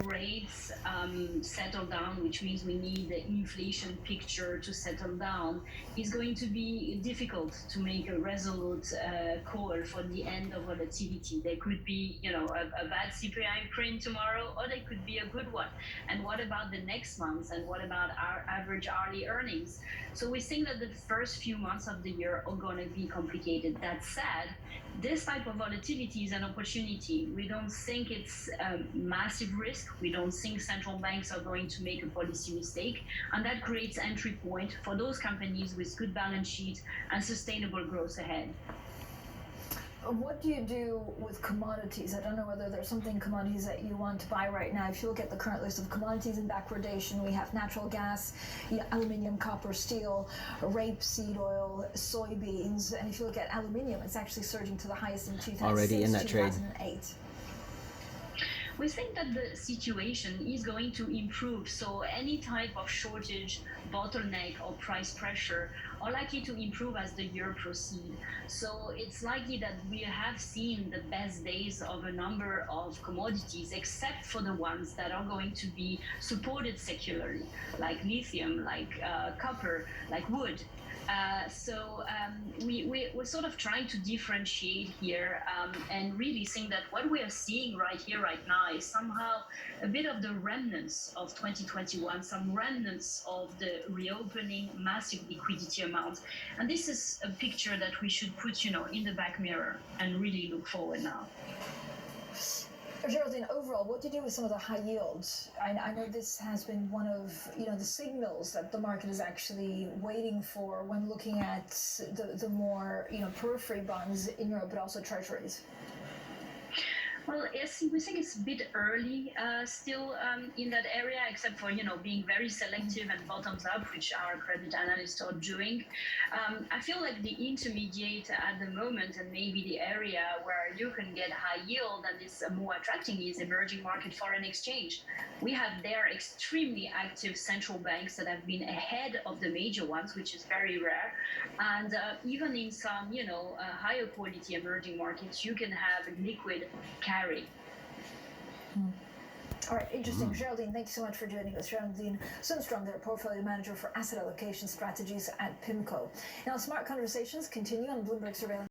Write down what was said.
rates settle down, which means we need the inflation picture to settle down, is going to be difficult to make a resolute call for the end of volatility. There could be, a bad CPI print tomorrow, or there could be a good one. And what about the next month? And what about our average hourly earnings? So we think that the first few months of the year are going to be complicated. That said, this type of volatility is an opportunity. We don't think it's a massive risk. We don't think central banks are going to make a policy mistake. And that creates entry point for those companies with good balance sheets and sustainable growth ahead. What do you do with commodities? I don't know whether there's something commodities that you want to buy right now. If you look at the current list of commodities in backwardation, we have natural gas, aluminium, copper, steel, rapeseed oil, soybeans, and if you look at aluminium, it's actually surging to the highest in 2008. Already in that trade. We think that the situation is going to improve. So any type of shortage, bottleneck, or price pressure are likely to improve as the year proceeds. So it's likely that we have seen the best days of a number of commodities, except for the ones that are going to be supported secularly, like lithium, like copper, like wood. We're sort of trying to differentiate here and really think that what we are seeing right here, right now, is somehow a bit of the remnants of 2021, some remnants of the reopening, massive liquidity amount. And this is a picture that we should put, in the back mirror and really look forward now. Geraldine, overall, what do you do with some of the high yields? I know this has been one of the signals that the market is actually waiting for when looking at the more periphery bonds in Europe, but also treasuries. Well, yes, we think it's a bit early still in that area, except for, being very selective and bottoms up, which our credit analysts are doing. I feel like the intermediate at the moment, and maybe the area where you can get high yield and is more attracting, is emerging market foreign exchange. We have there extremely active central banks that have been ahead of the major ones, which is very rare. And even in some, higher quality emerging markets, you can have liquid carry. All right, interesting. Geraldine, thank you so much for joining us. Geraldine Sundstrom, their portfolio manager for asset allocation strategies at PIMCO. Now, Smart Conversations continue on Bloomberg Surveillance.